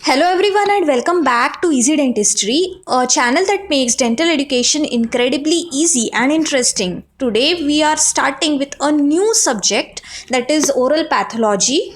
Hello everyone and welcome back to Easy Dentistry, a channel that makes dental education incredibly easy and interesting. Today we are starting with a new subject, that is oral pathology.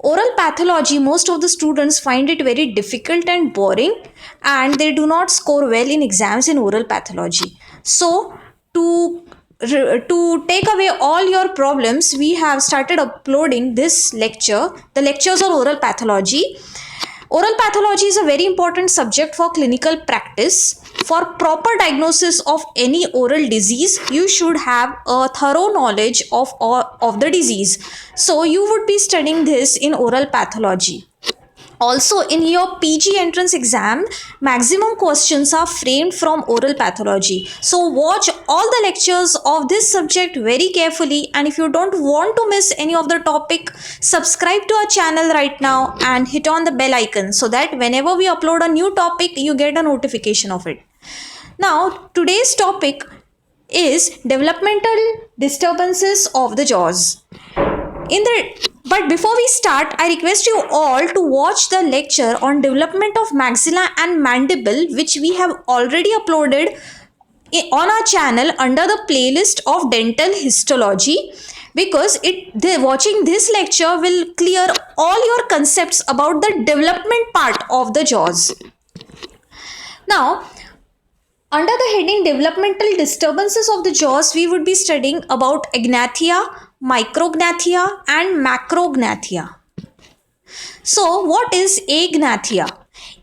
Oral pathology, most of the students find it very difficult and boring, and they do not score well in exams in oral pathology. So to take away all your problems, we have started uploading this lecture. The lectures on oral pathology. Oral pathology is a very important subject for clinical practice. For proper diagnosis of any oral disease, you should have a thorough knowledge of the disease. So you would be studying this in oral pathology. Also, in your PG entrance exam, maximum questions are framed from oral pathology. So watch all the lectures of this subject very carefully, and if you don't want to miss any of the topic, subscribe to our channel right now and hit on the bell icon so that whenever we upload a new topic, you get a notification of it. Now, today's topic is developmental disturbances of the jaws. But before we start, I request you all to watch the lecture on development of maxilla and mandible, which we have already uploaded on our channel under the playlist of dental histology, because watching this lecture will clear all your concepts about the development part of the jaws. Now, under the heading developmental disturbances of the jaws, we would be studying about agnathia, micrognathia and macrognathia. So what is agnathia?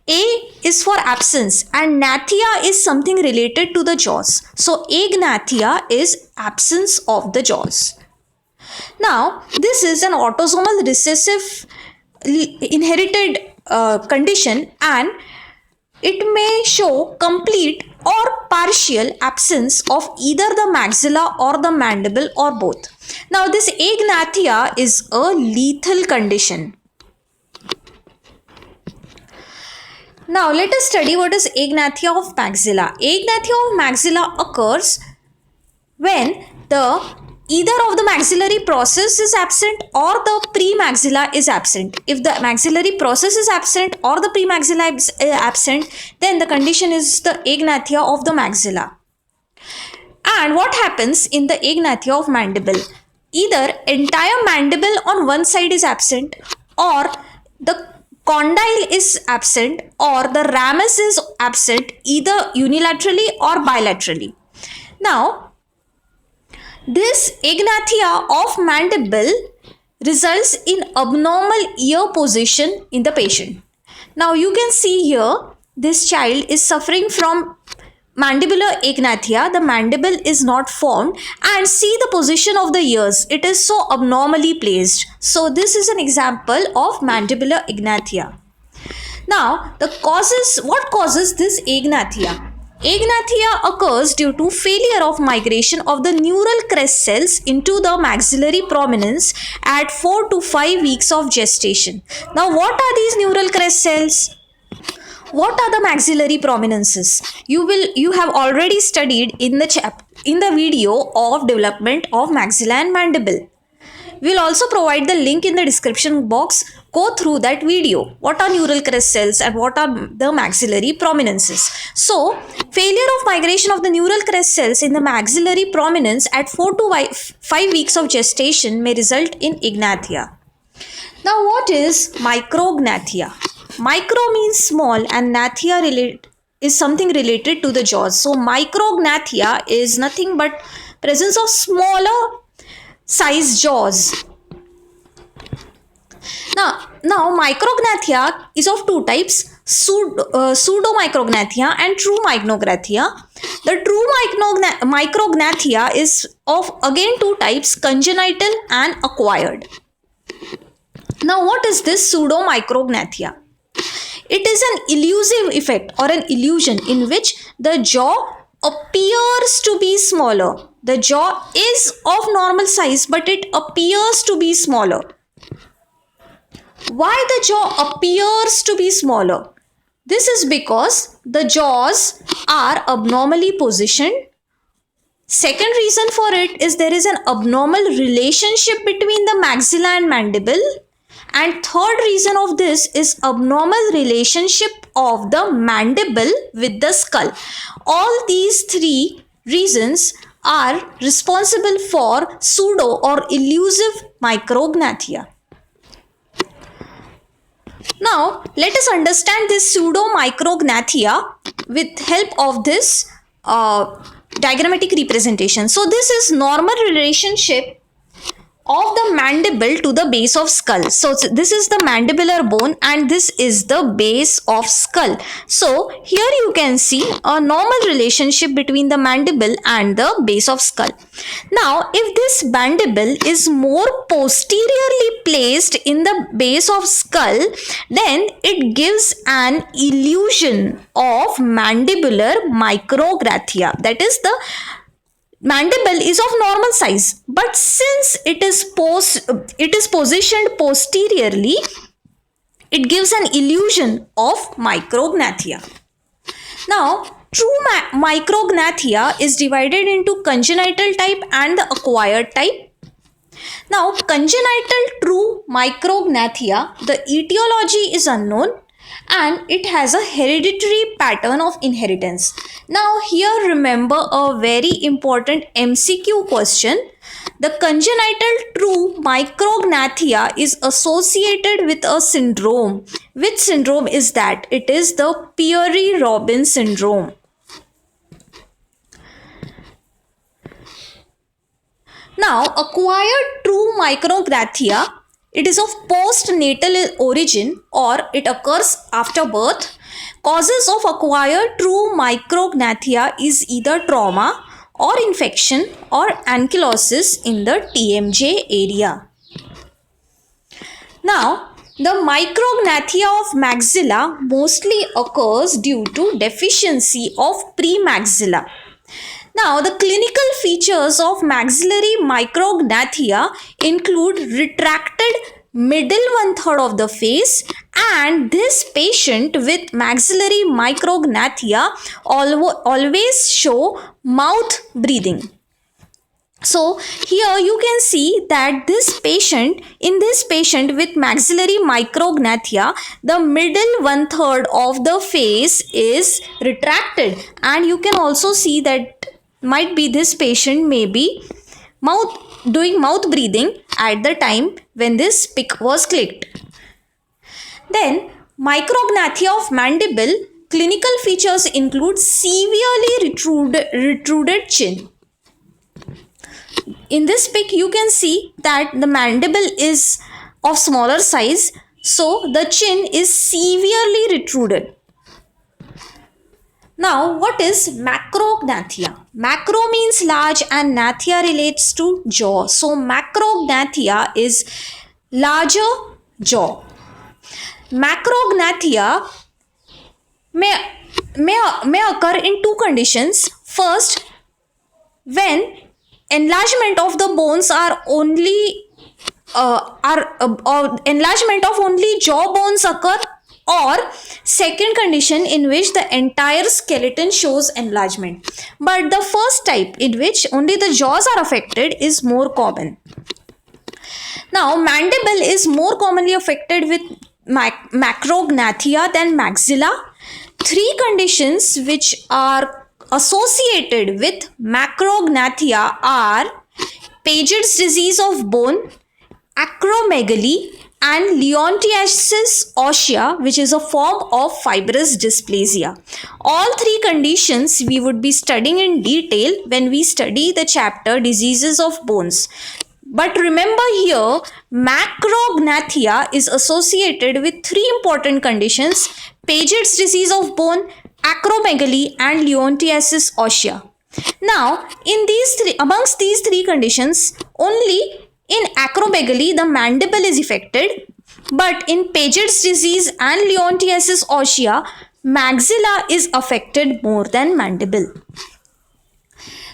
A is for absence and gnathia is something related to the jaws. So agnathia is absence of the jaws. Now this is an autosomal recessive inherited condition, and it may show complete or partial absence of either the maxilla or the mandible or both. Now this agnathia is a lethal condition. Now let us study what is agnathia of maxilla. Agnathia of maxilla occurs when either of the maxillary process is absent or the premaxilla is absent. If the maxillary process is absent or the premaxilla is absent, then the condition is the agnathia of the maxilla. And what happens in the agnathia of mandible? Either entire mandible on one side is absent, or the condyle is absent, or the ramus is absent, either unilaterally or bilaterally. Now, this agnathia of mandible results in abnormal ear position in the patient. Now you can see here, this child is suffering from mandibular agnathia. The mandible is not formed, and see the position of the ears. It is so abnormally placed. So this is an example of mandibular agnathia. Now what causes this agnathia? Agnathia occurs due to failure of migration of the neural crest cells into the maxillary prominence at 4 to 5 weeks of gestation. Now, what are these neural crest cells? What are the maxillary prominences? You have already studied in the video of development of maxilla and mandible. We will also provide the link in the description box. Go through that video. What are neural crest cells and what are the maxillary prominences? So, failure of migration of the neural crest cells in the maxillary prominence at 4 to 5 weeks of gestation may result in agnathia. Now, what is micrognathia? Micro means small and gnathia is something related to the jaws. So, micrognathia is nothing but presence of smaller size jaws. Now micrognathia is of two types, pseudomicrognathia and true micrognathia. The true micrognathia is of again two types, congenital and acquired. Now what is this pseudomicrognathia? It is an elusive effect or an illusion in which the jaw appears to be smaller. The jaw is of normal size, but it appears to be smaller. Why the jaw appears to be smaller? This is because the jaws are abnormally positioned. Second reason for it is there is an abnormal relationship between the maxilla and mandible, And third reason of this is abnormal relationship of the mandible with the skull. All these three reasons are responsible for pseudo or elusive micrognathia. Now, let us understand this pseudo-micrognathia with help of this diagrammatic representation. So, this is normal relationship of the mandible to the base of skull. So this is the mandibular bone and this is the base of skull. So here you can see a normal relationship between the mandible and the base of skull. Now if this mandible is more posteriorly placed in the base of skull, then it gives an illusion of mandibular micrognathia. That is, the mandible is of normal size, but since it is positioned posteriorly, it gives an illusion of micrognathia. Now, true micrognathia is divided into congenital type and the acquired type. Now, congenital true micrognathia, the etiology is unknown and it has a hereditary pattern of inheritance. Now here remember a very important MCQ question. The congenital true micrognathia is associated with a syndrome. Which syndrome is that? It is the Peary-Robin syndrome. Now acquired true micrognathia, it is of postnatal origin or it occurs after birth. Causes of acquired true micrognathia is either trauma or infection or ankylosis in the TMJ area. Now, the micrognathia of maxilla mostly occurs due to deficiency of premaxilla. Now, the clinical features of maxillary micrognathia include retracted middle 1/3 of the face, and this patient with maxillary micrognathia always show mouth breathing. So here you can see that in this patient with maxillary micrognathia, the middle 1/3 of the face is retracted, and you can also see that might be this patient may be doing mouth breathing at the time when this pic was clicked. Then micrognathia of mandible, clinical features include severely retruded chin. In this pic you can see that the mandible is of smaller size, so the chin is severely retruded. Now, what is macrognathia? Macro means large and gnathia relates to jaw. So, macrognathia is larger jaw. Macrognathia may occur in two conditions. First, when enlargement of the bones are only enlargement of only jaw bones occur, or second condition in which the entire skeleton shows enlargement. But the first type, in which only the jaws are affected, is more common. Now, mandible is more commonly affected with macrognathia than maxilla. Three conditions which are associated with macrognathia are Paget's disease of bone, acromegaly, and leontiasis ossea, which is a form of fibrous dysplasia. All three conditions we would be studying in detail when we study the chapter diseases of bones. But remember here, macrognathia is associated with three important conditions: Paget's disease of bone, acromegaly, and leontiasis ossea. Now, amongst these three conditions, only in acromegaly, the mandible is affected, but in Paget's disease and leontiasis ossea, maxilla is affected more than mandible.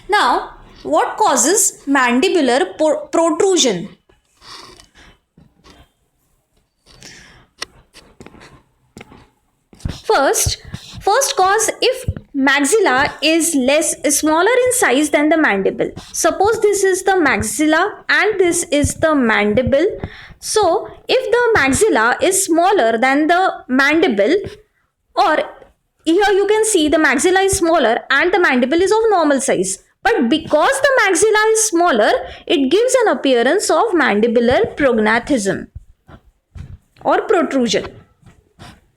Now, what causes mandibular protrusion? First cause, if maxilla is smaller in size than the mandible. Suppose this is the maxilla and this is the mandible. So if the maxilla is smaller than the mandible, or here you can see the maxilla is smaller and the mandible is of normal size, but because the maxilla is smaller, it gives an appearance of mandibular prognathism or protrusion.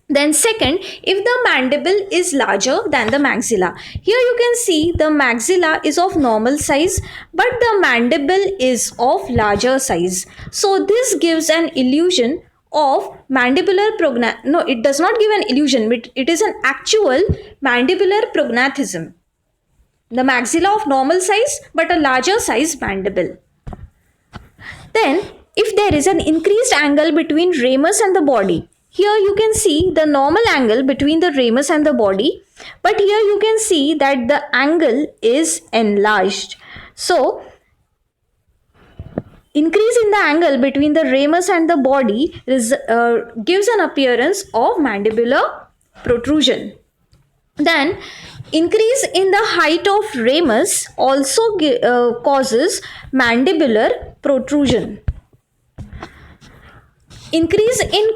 Then second, if the mandible is larger than the maxilla, here you can see the maxilla is of normal size but the mandible is of larger size. So this gives an illusion of mandibular no, it does not give an illusion, but it is an actual mandibular prognathism. The maxilla of normal size but a larger size mandible. Then, if there is an increased angle between ramus and the body, here you can see the normal angle between the ramus and the body, but here you can see that the angle is enlarged. So, increase in the angle between the ramus and the body gives an appearance of mandibular protrusion. Then, increase in the height of ramus also causes mandibular protrusion. Increase in the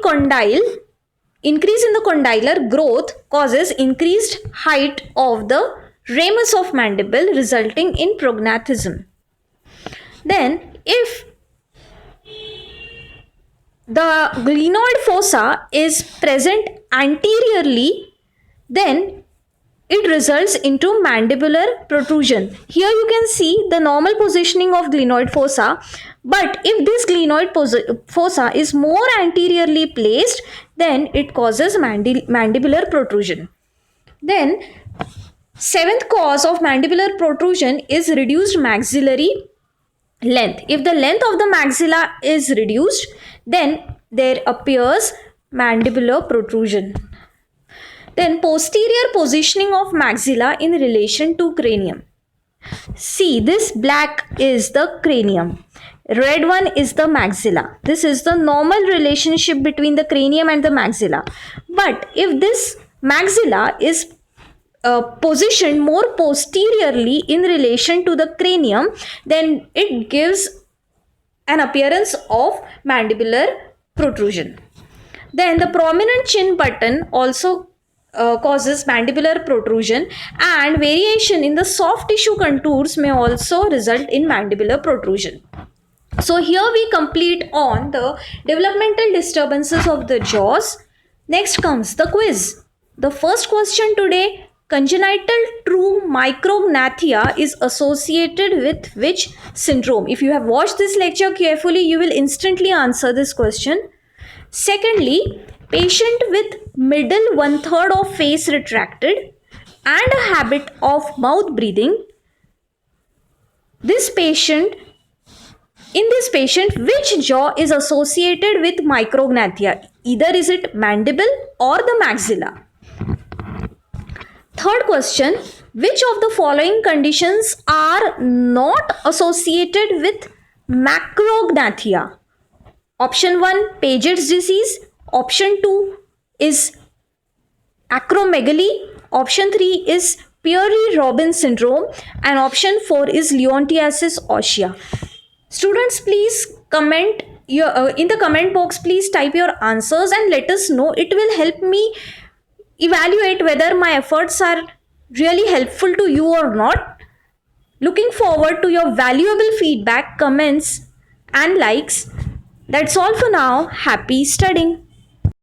condylar growth causes increased height of the ramus of mandible, resulting in prognathism. Then, if the glenoid fossa is present anteriorly, then it results into mandibular protrusion. Here you can see the normal positioning of glenoid fossa, but if this glenoid fossa is more anteriorly placed, then it causes mandibular protrusion. Then, seventh cause of mandibular protrusion is reduced maxillary length. If the length of the maxilla is reduced, then there appears mandibular protrusion. Then posterior positioning of maxilla in relation to cranium. See, this black is the cranium. Red one is the maxilla. This is the normal relationship between the cranium and the maxilla. But if this maxilla is positioned more posteriorly in relation to the cranium, then it gives an appearance of mandibular protrusion. Then the prominent chin button also causes mandibular protrusion, and variation in the soft tissue contours may also result in mandibular protrusion. So here we complete on the developmental disturbances of the jaws. Next comes the quiz. The first question today: congenital true micrognathia is associated with which syndrome? If you have watched this lecture carefully, you will instantly answer this question. Secondly, patient with middle 1/3 of face retracted and a habit of mouth breathing. In this patient, which jaw is associated with micrognathia? Either is it mandible or the maxilla. Third question, which of the following conditions are not associated with macrognathia? Option 1, Paget's disease. Option 2 is acromegaly. Option 3 is Peary-Robin syndrome. And option 4 is leontiasis osseosa. Students, please comment in the comment box. Please type your answers and let us know. It will help me evaluate whether my efforts are really helpful to you or not. Looking forward to your valuable feedback, comments and likes. That's all for now. Happy studying.